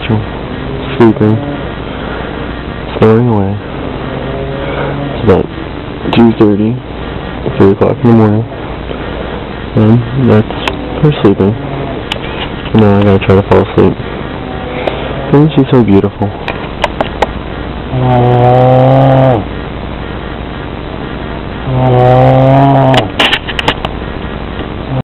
Rachel, sleeping, snoring away. It's about 2:30, 3 o'clock in the morning, and that's her sleeping. And now I gotta try to fall asleep. Isn't she so beautiful?